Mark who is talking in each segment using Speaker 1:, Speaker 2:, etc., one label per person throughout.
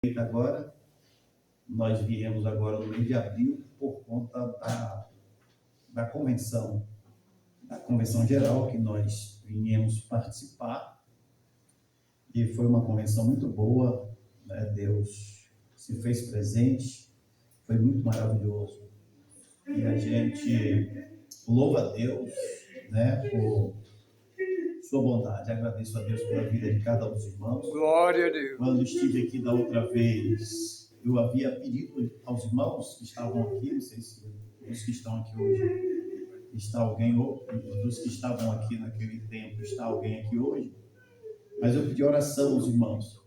Speaker 1: Agora, nós viemos agora no mês de abril por conta da convenção geral que nós viemos participar, e foi uma convenção muito boa, né? Deus se fez presente, foi muito maravilhoso, e a gente louva a Deus, né, por sua bondade. Agradeço a Deus pela vida de cada um dos irmãos.
Speaker 2: Glória a Deus.
Speaker 1: Quando estive aqui da outra vez, eu havia pedido aos irmãos que estavam aqui, não sei se os que estão aqui hoje está alguém, ou dos que estavam aqui naquele tempo está alguém aqui hoje, mas eu pedi oração aos irmãos.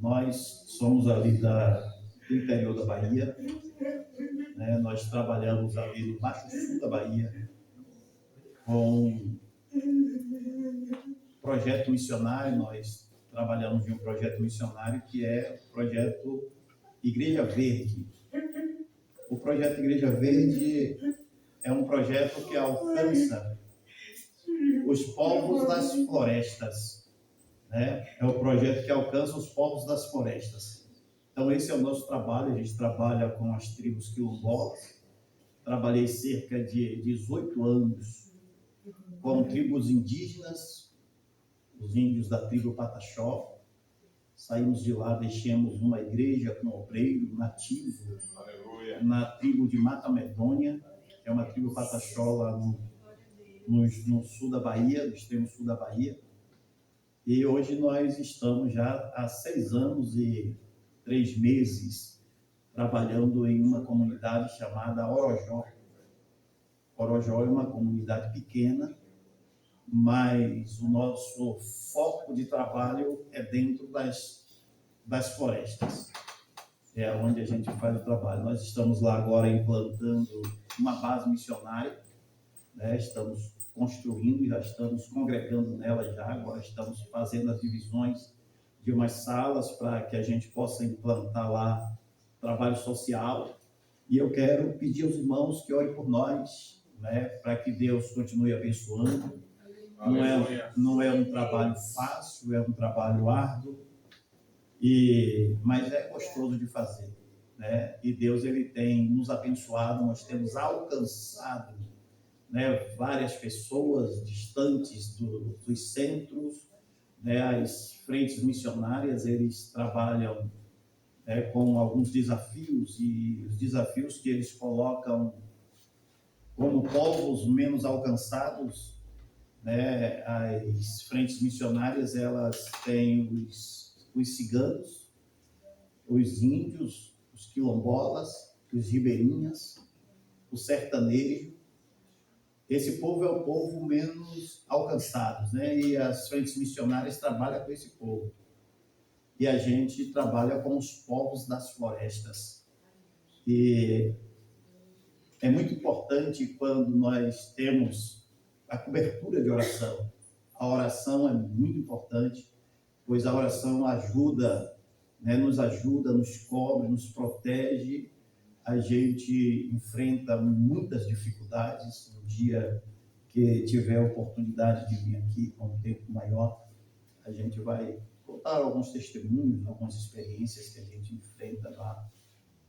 Speaker 1: Nós somos ali do interior da Bahia, né? Nós trabalhamos ali no Baixo Sul da Bahia com projeto missionário. Nós trabalhamos em um projeto missionário que é o projeto Igreja Verde. O projeto Igreja Verde é um projeto que alcança os povos das florestas, né? É o projeto que alcança os povos das florestas. Então esse é o nosso trabalho. A gente trabalha com as tribos quilombolas. Trabalhei cerca de 18 anos com tribos indígenas, os índios da tribo Pataxó. Saímos de lá, deixamos uma igreja com um obreiro nativo. Aleluia. Na tribo de Mata Medônia, é uma tribo Pataxó lá no sul da Bahia, no extremo sul da Bahia. E hoje nós estamos já há 6 anos e 3 meses trabalhando em uma comunidade chamada Orojó. Orojó é uma comunidade pequena, mas o nosso foco de trabalho é dentro das florestas. É onde a gente faz o trabalho. Nós estamos lá agora implantando uma base missionária, né? Estamos construindo e já estamos congregando nela já. Agora estamos fazendo as divisões de umas salas para que a gente possa implantar lá trabalho social. E eu quero pedir aos irmãos que orem por nós, né? Para que Deus continue abençoando. Não é um trabalho fácil, é um trabalho árduo, mas é gostoso de fazer, né? E Deus, ele tem nos abençoado. Nós temos alcançado, né, várias pessoas distantes dos centros, né? As frentes missionárias, eles trabalham, né, com alguns desafios, e os desafios que eles colocam como povos menos alcançados, né? As frentes missionárias, elas têm os ciganos, os índios, os quilombolas, os ribeirinhas, o sertanejo. Esse povo é o povo menos alcançado, né? E as frentes missionárias trabalham com esse povo. E a gente trabalha com os povos das florestas. E é muito importante quando nós temos a cobertura de oração. A oração é muito importante, pois a oração ajuda, né, nos ajuda, nos cobre, nos protege. A gente enfrenta muitas dificuldades. No dia que tiver a oportunidade de vir aqui com um tempo maior, a gente vai contar alguns testemunhos, algumas experiências que a gente enfrenta lá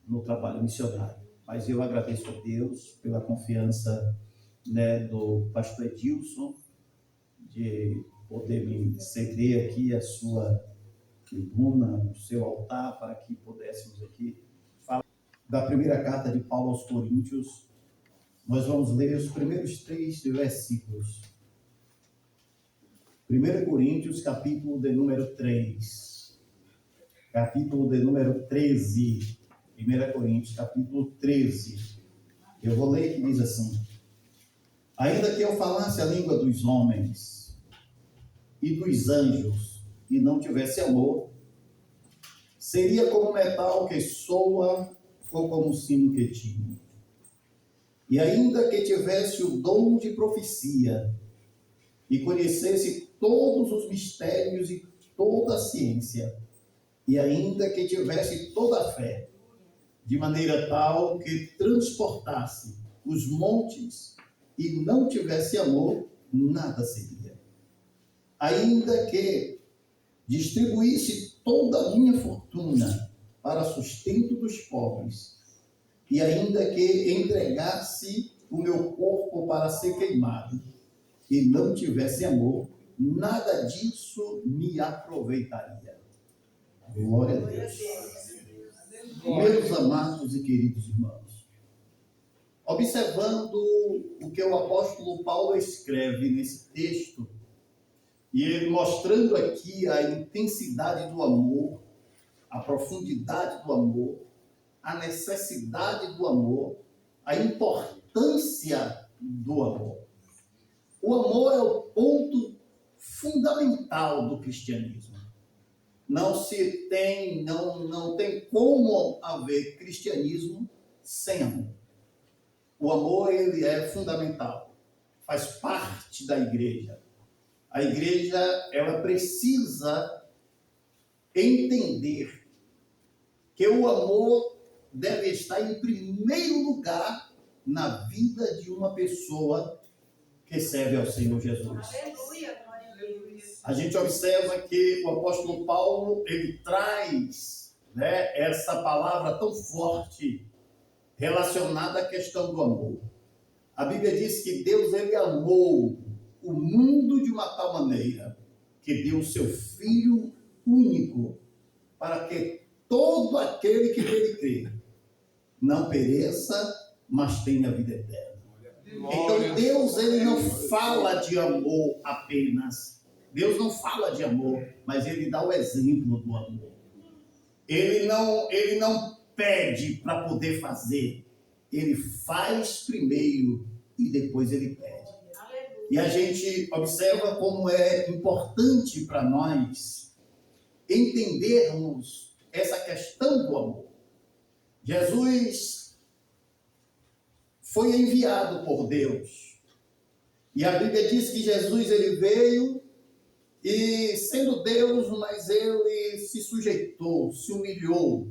Speaker 1: no trabalho missionário. Mas eu agradeço a Deus pela confiança, né, do pastor Edilson, de poder me ceder aqui a sua tribuna, o seu altar, para que pudéssemos aqui falar da primeira carta de Paulo aos Coríntios. Nós vamos ler os primeiros 3 versículos. 1 Coríntios, capítulo de número 3. Capítulo de número 13. 1 Coríntios, capítulo 13. Eu vou ler, que diz assim: ainda que eu falasse a língua dos homens e dos anjos e não tivesse amor, seria como metal que soa ou como sino que tine. E ainda que tivesse o dom de profecia e conhecesse todos os mistérios e toda a ciência, e ainda que tivesse toda a fé, de maneira tal que transportasse os montes, e não tivesse amor, nada seria. Ainda que distribuísse toda a minha fortuna para sustento dos pobres, e ainda que entregasse o meu corpo para ser queimado, e não tivesse amor, nada disso me aproveitaria. Glória a Deus. Meus amados e queridos irmãos, observando o que o apóstolo Paulo escreve nesse texto, e ele mostrando aqui a intensidade do amor, a profundidade do amor, a necessidade do amor, a importância do amor. O amor é o ponto fundamental do cristianismo. Não tem como haver cristianismo sem amor. O amor, ele é fundamental, faz parte da igreja. A igreja, ela precisa entender que o amor deve estar em primeiro lugar na vida de uma pessoa que serve ao Senhor Jesus. A gente observa que o apóstolo Paulo, ele traz, essa palavra tão forte relacionada à questão do amor. A Bíblia diz que Deus, ele amou o mundo de uma tal maneira que deu o seu Filho único para que todo aquele que nele crê não pereça, mas tenha vida eterna. Então Deus, ele não fala de amor apenas. Deus não fala de amor, mas ele dá o exemplo do amor. Ele não pede para poder fazer. Ele faz primeiro e depois ele pede. E a gente observa como é importante para nós entendermos essa questão do amor. Jesus foi enviado por Deus. E a Bíblia diz que Jesus, ele veio e, sendo Deus, mas ele se sujeitou, se humilhou,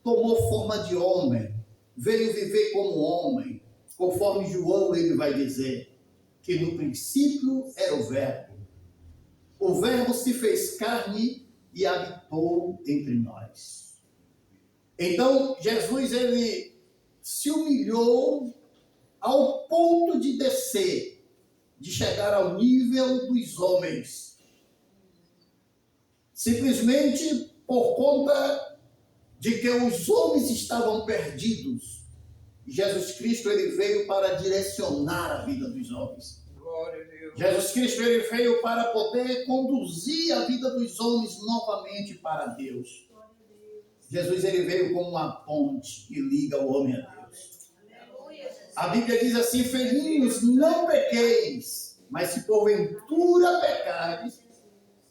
Speaker 1: tomou forma de homem, veio viver como homem, conforme João, ele vai dizer que no princípio era o Verbo se fez carne e habitou entre nós. Então, Jesus, ele se humilhou ao ponto de descer, de chegar ao nível dos homens, simplesmente por conta de que os homens estavam perdidos. Jesus Cristo, ele veio para direcionar a vida dos homens. Jesus Cristo, ele veio para poder conduzir a vida dos homens novamente para Deus. Jesus, ele veio como uma ponte que liga o homem a Deus. A Bíblia diz assim: filhinhos, não pequeis, mas se porventura pecares,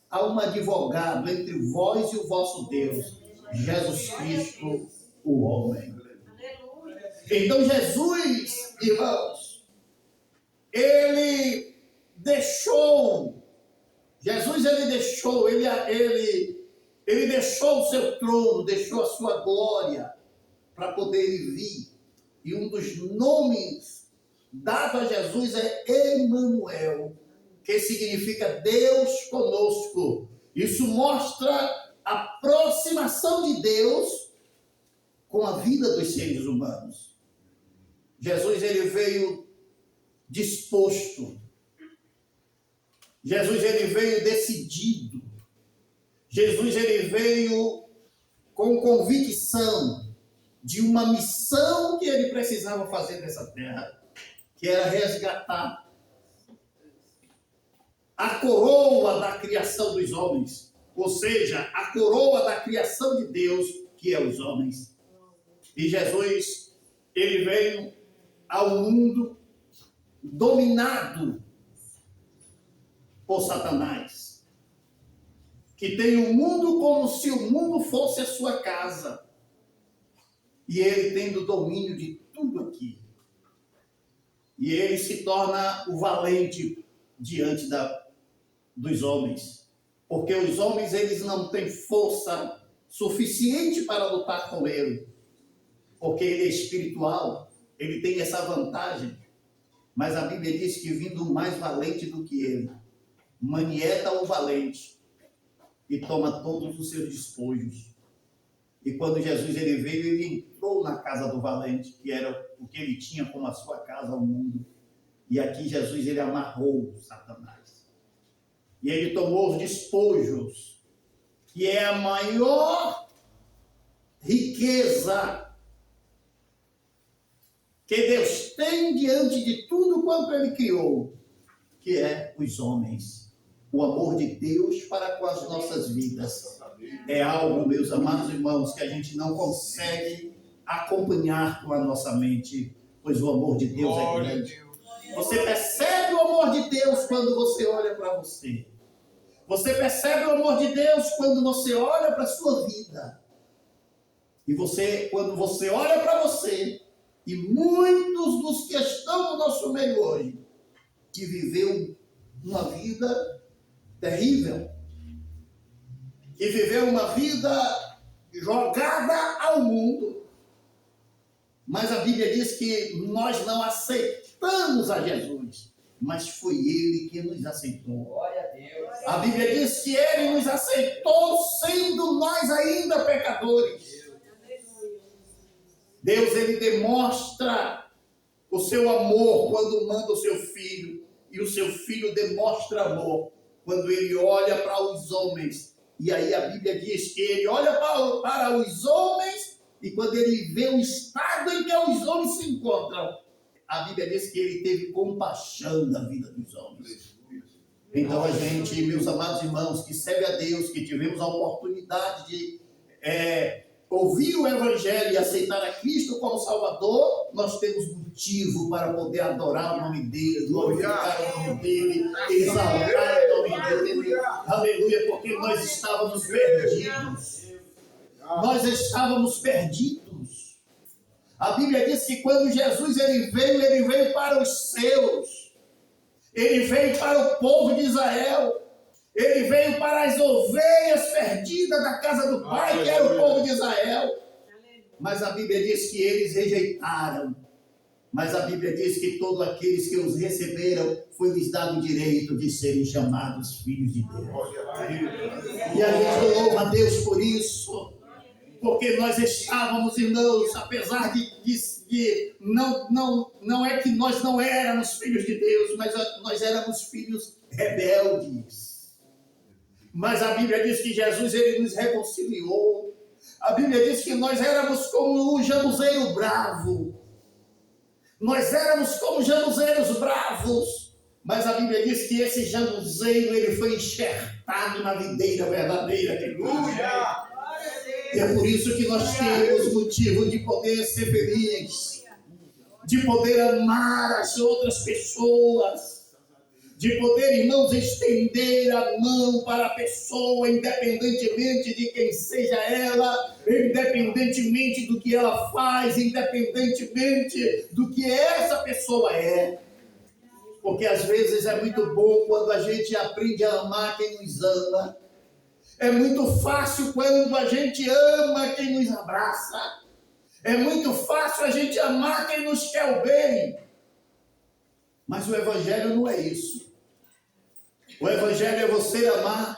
Speaker 1: há um advogado entre vós e o vosso Deus, Jesus Cristo, o homem. Então Jesus, irmãos, ele deixou o seu trono, deixou a sua glória para poder vir. E um dos nomes dado a Jesus é Emanuel, que significa Deus conosco. Isso mostra a aproximação de Deus com a vida dos seres humanos. Jesus, ele veio disposto. Jesus, ele veio decidido. Jesus, ele veio com convicção de uma missão que ele precisava fazer nessa terra, que era resgatar a coroa da criação dos homens, ou seja, a coroa da criação de Deus, que é os homens. E Jesus, ele veio ao mundo dominado por Satanás, que tem o mundo como se o mundo fosse a sua casa, e ele tendo domínio de tudo aqui, e ele se torna o valente diante dos homens, porque os homens, eles não têm força suficiente para lutar com ele, porque ele é espiritual, ele tem essa vantagem. Mas a Bíblia diz que vindo mais valente do que ele, manieta o valente e toma todos os seus despojos. E quando Jesus ele veio, ele entrou na casa do valente, que era o que ele tinha como a sua casa ao mundo. E aqui Jesus ele amarrou Satanás. E ele tomou os despojos, que é a maior riqueza que Deus tem diante de tudo quanto ele criou, que é os homens. O amor de Deus para com as nossas vidas é algo, meus amados irmãos, que a gente não consegue acompanhar com a nossa mente, pois o amor de Deus é grande. Você percebe o amor de Deus quando você olha para você. Você percebe o amor de Deus quando você olha para a sua vida. E quando você olha para você, e muitos dos que estão no nosso meio hoje, que viveu uma vida terrível, que viveu uma vida jogada ao mundo, mas a Bíblia diz que nós não aceitamos a Jesus, mas foi Ele que nos aceitou.
Speaker 2: Glória a Deus.
Speaker 1: A Bíblia diz que Ele nos aceitou sendo nós ainda pecadores. Deus, Ele demonstra o seu amor quando manda o seu filho, e o seu filho demonstra amor quando Ele olha para os homens. E aí a Bíblia diz que Ele olha para os homens, e quando Ele vê o estado em que os homens se encontram, a Bíblia diz que Ele teve compaixão da vida dos homens. Então a gente, meus amados irmãos, que serve a Deus, que tivemos a oportunidade de ouvir o Evangelho e aceitar a Cristo como Salvador, nós temos motivo para poder adorar o nome dEle, glorificar o nome dEle, exaltar o nome dEle. Aleluia, porque nós estávamos perdidos. Nós estávamos perdidos. A Bíblia diz que quando Jesus ele veio para os seus. Ele veio para o povo de Israel. Ele veio para as ovelhas perdidas da casa do Pai, que era o povo de Israel. Mas a Bíblia diz que eles rejeitaram. Mas a Bíblia diz que todos aqueles que os receberam, foi-lhes dado o direito de serem chamados filhos de Deus. E a gente louva a Deus por isso. Porque nós estávamos, irmãos, apesar de não é que nós não éramos filhos de Deus, mas nós éramos filhos rebeldes. Mas a Bíblia diz que Jesus ele nos reconciliou. A Bíblia diz que nós éramos como um jamuzeiro bravo. Nós éramos como jamuzeiros bravos. Mas a Bíblia diz que esse jamuzeiro ele foi enxertado na videira verdadeira. Aleluia! E é por isso que nós temos motivo de poder ser feliz, de poder amar as outras pessoas, de poder, irmãos, estender a mão para a pessoa, independentemente de quem seja ela, independentemente do que ela faz, independentemente do que essa pessoa é. Porque às vezes é muito bom quando a gente aprende a amar quem nos ama. É muito fácil quando a gente ama quem nos abraça. É muito fácil a gente amar quem nos quer o bem. Mas o Evangelho não é isso. O Evangelho é você amar.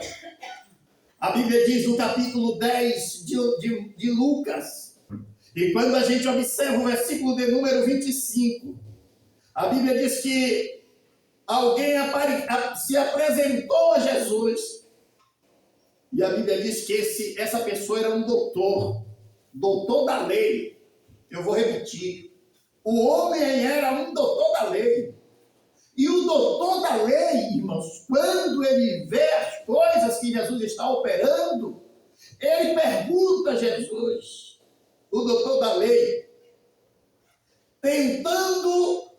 Speaker 1: A Bíblia diz no capítulo 10 de Lucas, e quando a gente observa o versículo de número 25, a Bíblia diz que alguém se apresentou a Jesus, e a Bíblia diz que essa pessoa era um doutor da lei. Eu vou repetir, o homem era um doutor da lei. E o doutor da lei, irmãos, quando ele vê as coisas que Jesus está operando, ele pergunta a Jesus, o doutor da lei, tentando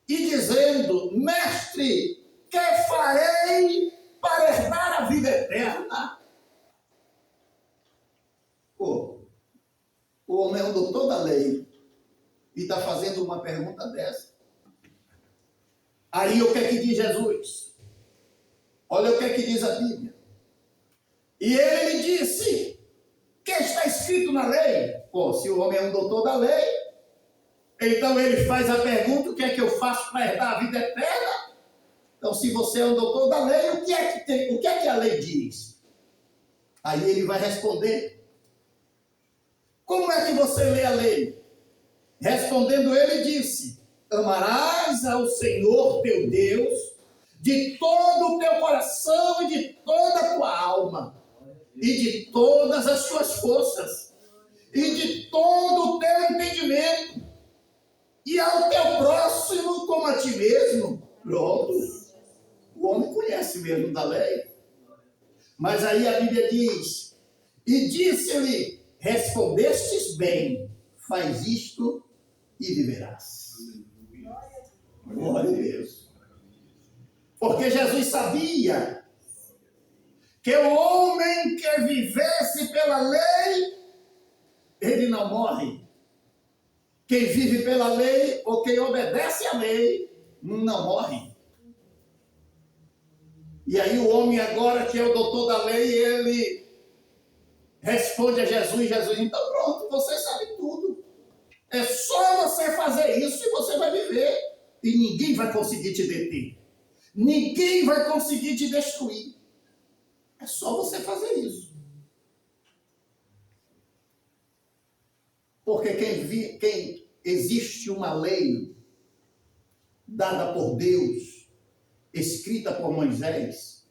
Speaker 1: e dizendo: mestre, que farei para herdar a vida eterna? Pô, o homem é um doutor da lei e está fazendo uma pergunta dessa. Aí o que é que diz Jesus? Olha o que é que diz a Bíblia. E ele me disse: que está escrito na lei? Pô, se o homem é um doutor da lei, então ele faz a pergunta: o que é que eu faço para herdar a vida eterna? Então, se você é um doutor da lei, o que é que a lei diz? Aí ele vai responder: como é que você lê a lei? Respondendo ele, disse: amarás ao Senhor teu Deus de todo o teu coração e de toda a tua alma e de todas as tuas forças e de todo o teu entendimento, e ao teu próximo como a ti mesmo. Pronto. O homem conhece mesmo da lei. Mas aí a Bíblia diz: e disse-lhe, respondestes bem, faz isto e viverás. Glória a Deus. Porque Jesus sabia que o homem que vivesse pela lei, ele não morre. Quem vive pela lei, ou quem obedece à lei, não morre. E aí o homem agora, que é o doutor da lei, ele responde a Jesus: Jesus, então pronto, você sabe tudo. É só você fazer isso e você vai viver. E ninguém vai conseguir te deter. Ninguém vai conseguir te destruir. É só você fazer isso. Porque quem existe uma lei dada por Deus, escrita por Moisés,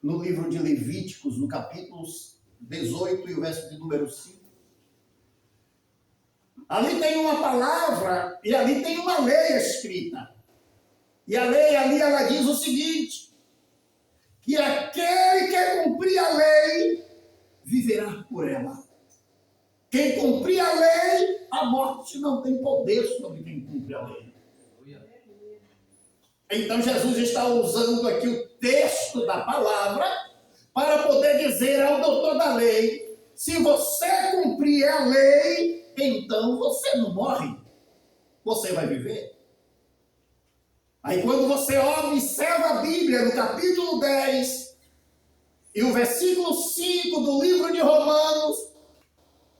Speaker 1: no livro de Levíticos, no capítulo 18 e o verso de número 5. Ali tem uma palavra e ali tem uma lei escrita. E a lei ali, ela diz o seguinte: que aquele que cumprir a lei viverá por ela. Quem cumprir a lei, a morte não tem poder sobre quem cumpre a lei. Então Jesus está usando aqui o texto da palavra para poder dizer ao doutor da lei: se você cumprir a lei, então você não morre, você vai viver. Aí quando você observa a Bíblia no capítulo 10 e o versículo 5 do livro de Romanos,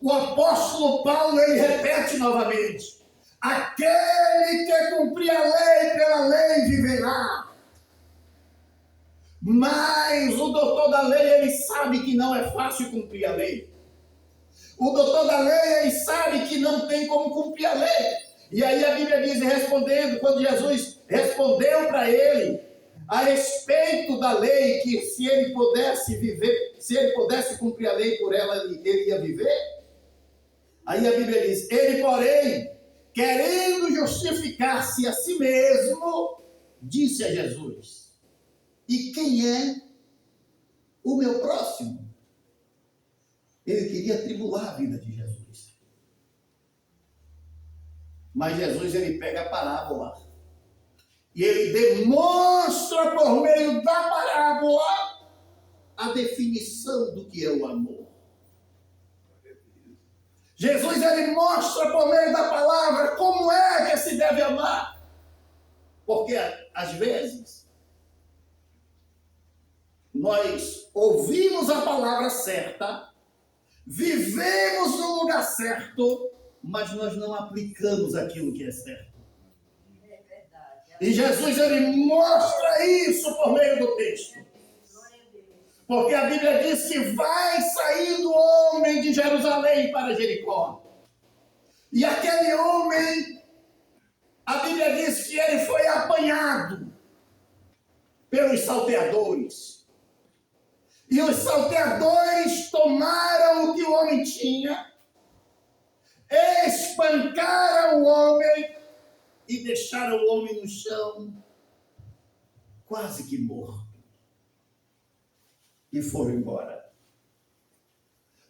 Speaker 1: o apóstolo Paulo, ele repete novamente: aquele que cumprir a lei, pela lei viverá. Mas o doutor da lei, ele sabe que não é fácil cumprir a lei. O doutor da lei, ele sabe que não tem como cumprir a lei. E aí a Bíblia diz, respondendo, quando Jesus respondeu para ele a respeito da lei, que se ele pudesse viver, se ele pudesse cumprir a lei por ela, ele ia viver. Aí a Bíblia diz: ele, porém, querendo justificar-se a si mesmo, disse a Jesus: e quem é o meu próximo? Ele queria atribular a vida de Jesus. Mas Jesus, ele pega a parábola e ele demonstra por meio da parábola a definição do que é o amor. Jesus, ele mostra por meio da palavra como é que se deve amar. Porque, às vezes, nós ouvimos a palavra certa, vivemos no lugar certo, mas nós não aplicamos aquilo que é certo. É verdade. E Jesus, ele mostra isso por meio do texto. Porque a Bíblia diz que vai sair do homem de Jerusalém para Jericó. E aquele homem, a Bíblia diz que ele foi apanhado pelos salteadores. E os salteadores tomaram o que o homem tinha, espancaram o homem e deixaram o homem no chão, quase que morto. E foram embora.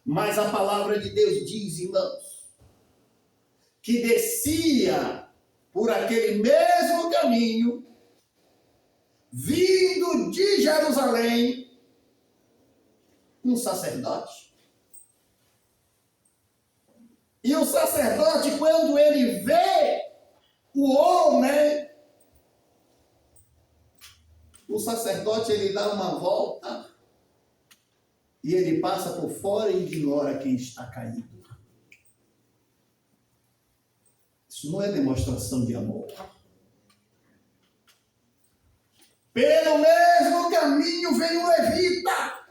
Speaker 1: Mas a palavra de Deus diz, irmãos, que descia por aquele mesmo caminho, vindo de Jerusalém, um sacerdote. E o sacerdote, quando ele vê o homem, o sacerdote, ele dá uma volta e ele passa por fora e ignora quem está caído. Isso não é demonstração de amor. Pelo mesmo caminho veio o levita.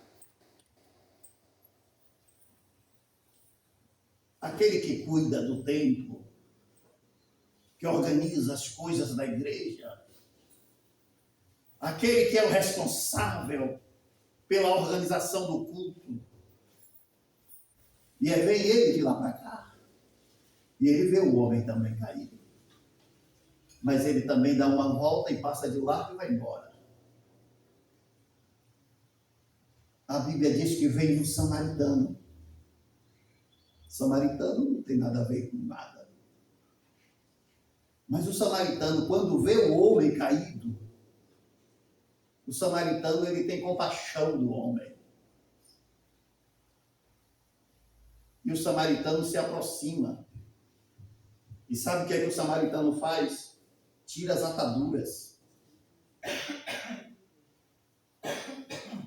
Speaker 1: aquele que cuida do templo, que organiza as coisas da igreja, aquele que é o responsável pela organização do culto. E aí vem ele de lá para cá. E ele vê o homem também caído. Mas ele também dá uma volta e passa de largo e vai embora. A Bíblia diz que veio um samaritano. Samaritano não tem nada a ver com nada. Mas o samaritano, quando vê o homem caído, o samaritano ele tem compaixão do homem. E o samaritano se aproxima. E sabe o que é que o samaritano faz? Tira as ataduras.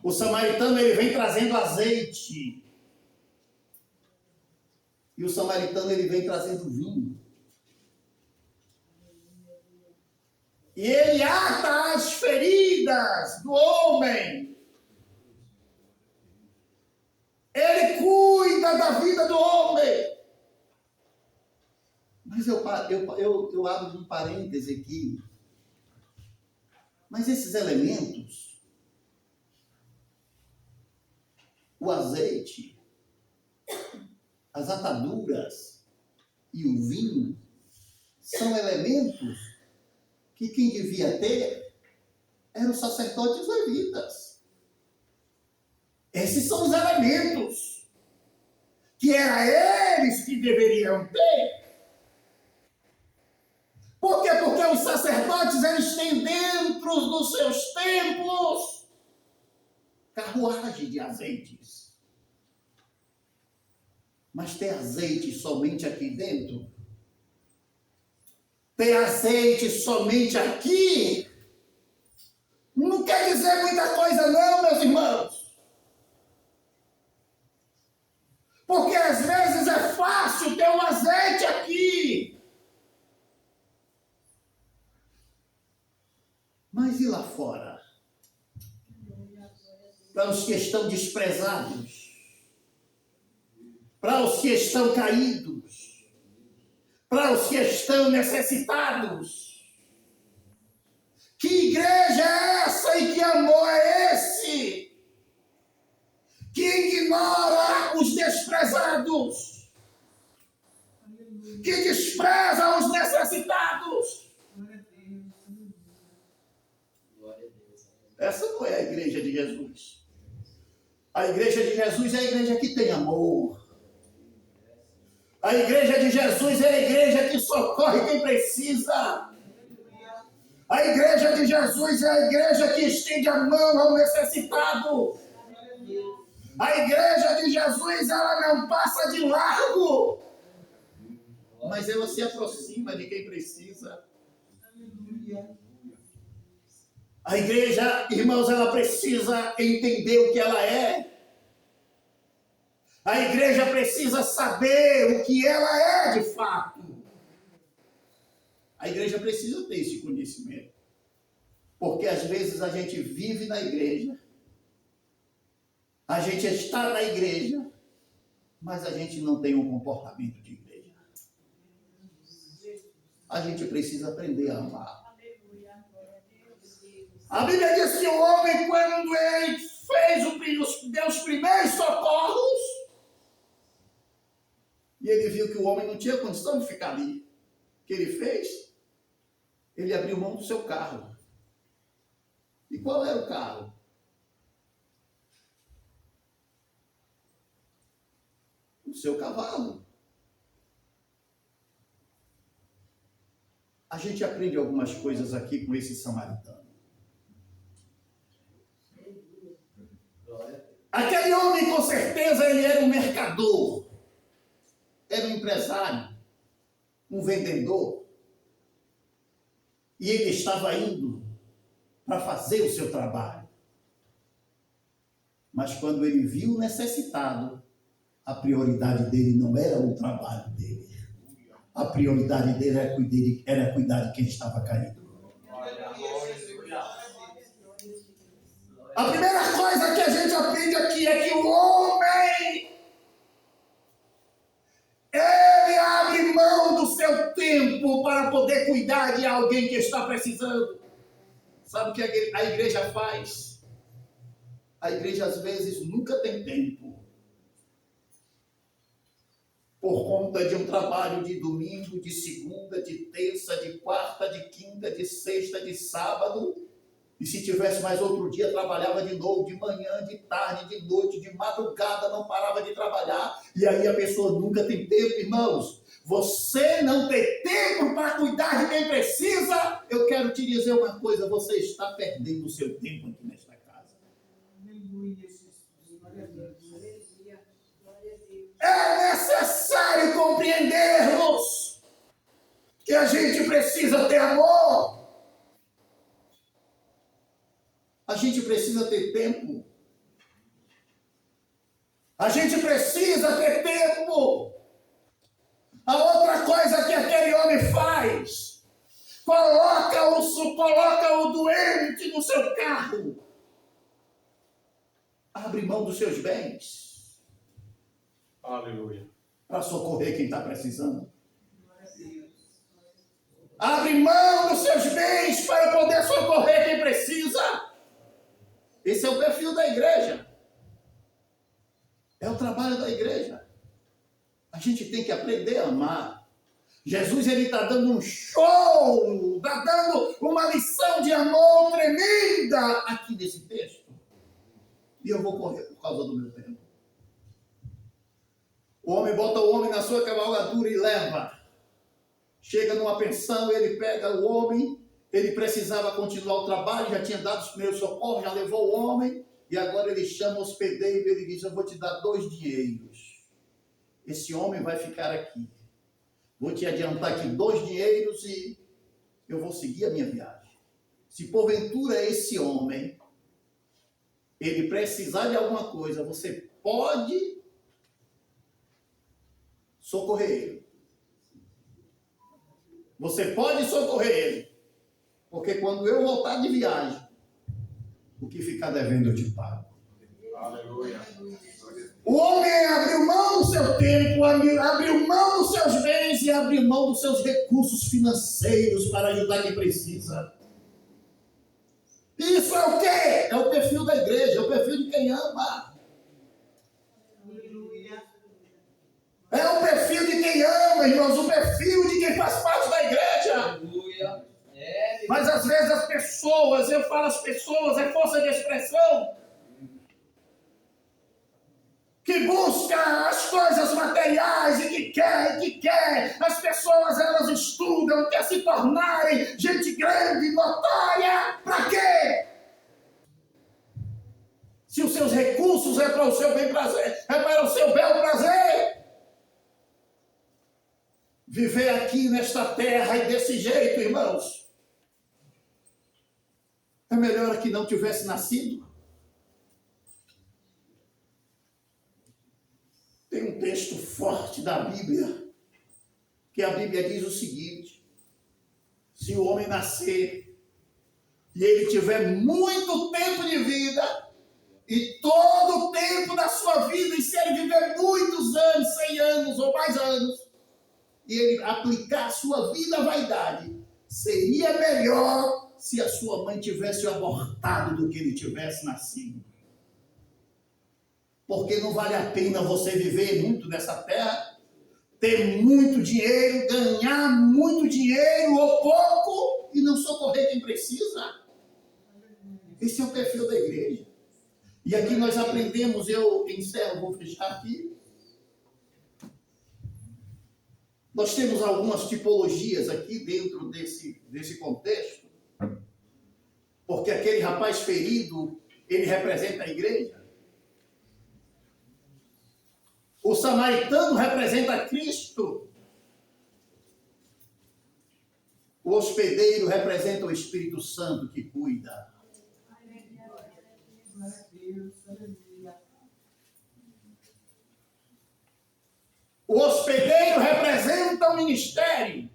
Speaker 1: O samaritano ele vem trazendo azeite. E o samaritano ele vem trazendo vinho. E ele ata as feridas do homem. Ele cuida da vida do homem. Mas eu abro um parêntese aqui. Mas esses elementos, o azeite, as ataduras e o vinho, são elementos que quem devia ter eram os sacerdotes levitas. Esses são os elementos que eram eles que deveriam ter. Por quê? Porque os sacerdotes eles têm dentro dos seus templos carruagem de azeites. Mas ter azeite somente aqui dentro? Ter azeite somente aqui não quer dizer muita coisa não, meus irmãos. Porque às vezes é fácil ter um azeite aqui. Mas e lá fora? Para os que estão desprezados, para os que estão caídos, para os que estão necessitados. Que igreja é essa e que amor é esse? Que ignora os desprezados, que despreza os necessitados. Essa não é a igreja de Jesus. A igreja de Jesus é a igreja que tem amor. A igreja de Jesus é a igreja que socorre quem precisa. A igreja de Jesus é a igreja que estende a mão ao necessitado. A igreja de Jesus, ela não passa de largo, mas ela se aproxima de quem precisa. A igreja, irmãos, ela precisa entender o que ela é. A igreja precisa saber o que ela é de fato. A igreja precisa ter esse conhecimento. Porque às vezes a gente vive na igreja, a gente está na igreja, mas a gente não tem um comportamento de igreja. A gente precisa aprender a amar. A Bíblia diz que o homem, quando ele deu os primeiros socorros, e ele viu que o homem não tinha condição de ficar ali, o que ele fez? Ele abriu mão do seu carro. E qual era o carro? O seu cavalo. A gente aprende algumas coisas aqui com esse samaritano. Aquele homem, com certeza, ele era um mercador, era um empresário, um vendedor, e ele estava indo para fazer o seu trabalho. Mas quando ele viu o necessitado, a prioridade dele não era o trabalho dele. A prioridade dele era cuidar de quem estava caído. A primeira coisa que a gente aprende aqui é que o homem
Speaker 2: tempo para poder cuidar de alguém que está precisando. Sabe o que a igreja faz? A igreja às vezes nunca tem tempo. Por conta de um trabalho de domingo, de segunda, de terça, de quarta, de quinta, de sexta, de sábado. E se tivesse mais outro dia, trabalhava de novo, de manhã, de tarde, de noite, de madrugada, não parava de trabalhar. E aí a pessoa nunca tem tempo, irmãos. Você não ter tempo para cuidar de quem precisa. Eu quero te dizer uma coisa, você está perdendo o seu tempo aqui nesta casa. É necessário compreendermos que a gente precisa ter amor. A gente precisa ter tempo. A gente precisa ter tempo. A outra coisa que aquele homem faz, coloca o doente no seu carro. Abre mão dos seus bens.
Speaker 3: Aleluia.
Speaker 2: Para socorrer quem está precisando. Abre mão dos seus bens para poder socorrer quem precisa. Esse é o perfil da igreja. É o trabalho da igreja. A gente tem que aprender a amar. Jesus, ele está dando um show, está dando uma lição de amor tremenda aqui nesse texto. E eu vou correr por causa do meu tempo. O homem bota o homem na sua cavalgadura e leva. Chega numa pensão, ele pega o homem, ele precisava continuar o trabalho, já tinha dado os primeiros socorros, já levou o homem, e agora ele chama o hospedeiro e ele diz, eu vou te dar 2 dinheiros. Esse homem vai ficar aqui. Vou te adiantar aqui 2 dinheiros e eu vou seguir a minha viagem. Se porventura esse homem, ele precisar de alguma coisa, você pode socorrer ele. Você pode socorrer ele. Porque quando eu voltar de viagem, o que ficar devendo eu te pago.
Speaker 3: Aleluia.
Speaker 2: O homem abriu mão do seu tempo, abriu mão dos seus bens e abriu mão dos seus recursos financeiros para ajudar quem precisa. Isso é o quê? É o perfil da igreja, é o perfil de quem ama. É o perfil de quem ama, irmãos, o perfil de quem faz parte da igreja. Mas às vezes as pessoas, eu falo as pessoas, é força de expressão, que busca as coisas materiais e que quer. As pessoas, elas estudam, quer se tornarem gente grande, notória. Para quê? Se os seus recursos é para o seu bem prazer, é para o seu bel prazer. Viver aqui nesta terra e desse jeito, irmãos, é melhor que não tivesse nascido. Tem um texto forte da Bíblia, que a Bíblia diz o seguinte: se o homem nascer e ele tiver muito tempo de vida, e todo o tempo da sua vida, e se ele viver muitos anos, 100 anos ou mais anos, e ele aplicar a sua vida à vaidade, seria melhor se a sua mãe tivesse abortado do que ele tivesse nascido. Porque não vale a pena você viver muito nessa terra, ter muito dinheiro, ganhar muito dinheiro ou pouco e não socorrer quem precisa. Esse é o perfil da igreja. E aqui nós aprendemos, eu encerro, vou fechar aqui. Nós temos algumas tipologias aqui dentro desse contexto, porque aquele rapaz ferido, ele representa a igreja. O samaritano representa Cristo. O hospedeiro representa o Espírito Santo que cuida. O hospedeiro representa o ministério.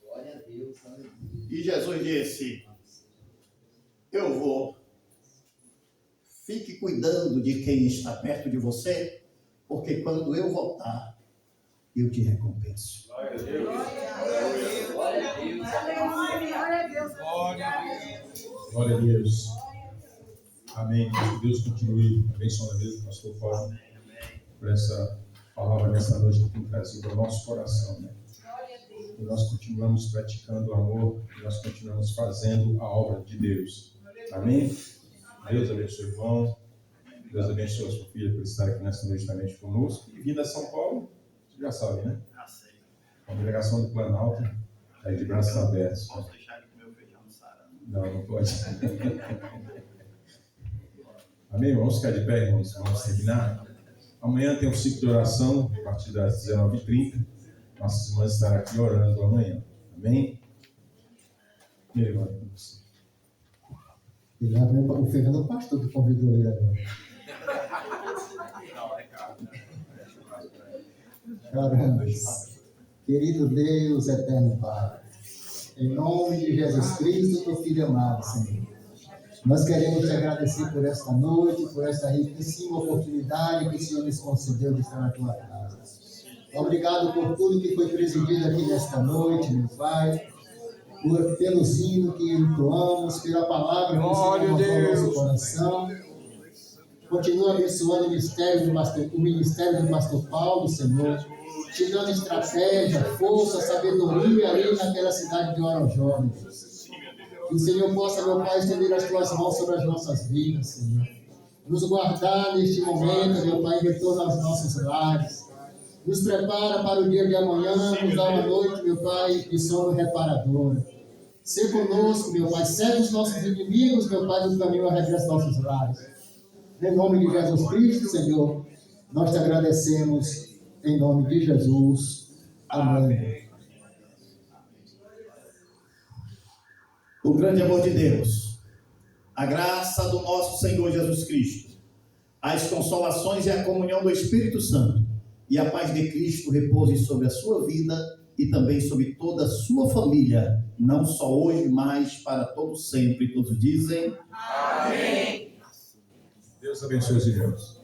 Speaker 4: Glória a Deus.
Speaker 2: E Jesus disse, eu vou. Fique cuidando de quem está perto de você, porque quando eu voltar,
Speaker 1: eu te recompenso.
Speaker 3: Glória a Deus.
Speaker 4: Glória a Deus. Amém. Que Deus continue abençoando a vida do pastor Paulo por essa palavra nessa noite que tem trazido ao nosso coração, né? E nós continuamos praticando o amor, e nós continuamos fazendo a obra de Deus. Amém? Deus abençoe o irmão. Deus abençoe a sua filha por estar aqui nessa noite também conosco. E vindo a São Paulo, você já sabe, né? Congregação do Planalto, aí de braços abertos.
Speaker 2: Posso deixar de comer o feijão no sarão?
Speaker 4: Não pode. Amém? Vamos ficar de pé, irmãos. Vamos terminar. Amanhã tem um ciclo de oração, a partir das 19h30. Nossas irmãs estarão aqui orando amanhã. Amém? E aí, irmão?
Speaker 5: E lá vem o Fernando Pastor que convidou ele agora. Caramba. Querido Deus, eterno Pai, em nome de Jesus Cristo, teu Filho amado, Senhor, nós queremos te agradecer por esta noite, por esta riquíssima oportunidade que o Senhor nos concedeu de estar na tua casa. Obrigado por tudo que foi presidido aqui nesta noite, meu Pai, pelos hinos que entoamos, pela palavra que o Senhor colocou no nosso coração. Continua abençoando o ministério do pastor Paulo, Senhor, te dando estratégia, força, sabedoria ali naquela cidade de Orojó. Que o Senhor possa, meu Pai, estender as tuas mãos sobre as nossas vidas, Senhor. Nos guardar neste momento, meu Pai, em retorno aos nossos lares. Nos prepara para o dia de amanhã, nos dá uma noite, meu Pai, de sono reparador. Ser conosco, meu Pai, segue os nossos inimigos, meu Pai, no caminho ao regresso aos nossos lares. Em nome de Jesus Cristo, Senhor, nós te agradecemos, em nome de Jesus. Amém.
Speaker 2: O grande amor de Deus, a graça do nosso Senhor Jesus Cristo, as consolações e a comunhão do Espírito Santo e a paz de Cristo repouse sobre a sua vida e também sobre toda a sua família, não só hoje, mas para todos sempre. Todos dizem amém.
Speaker 4: Deus abençoe os irmãos.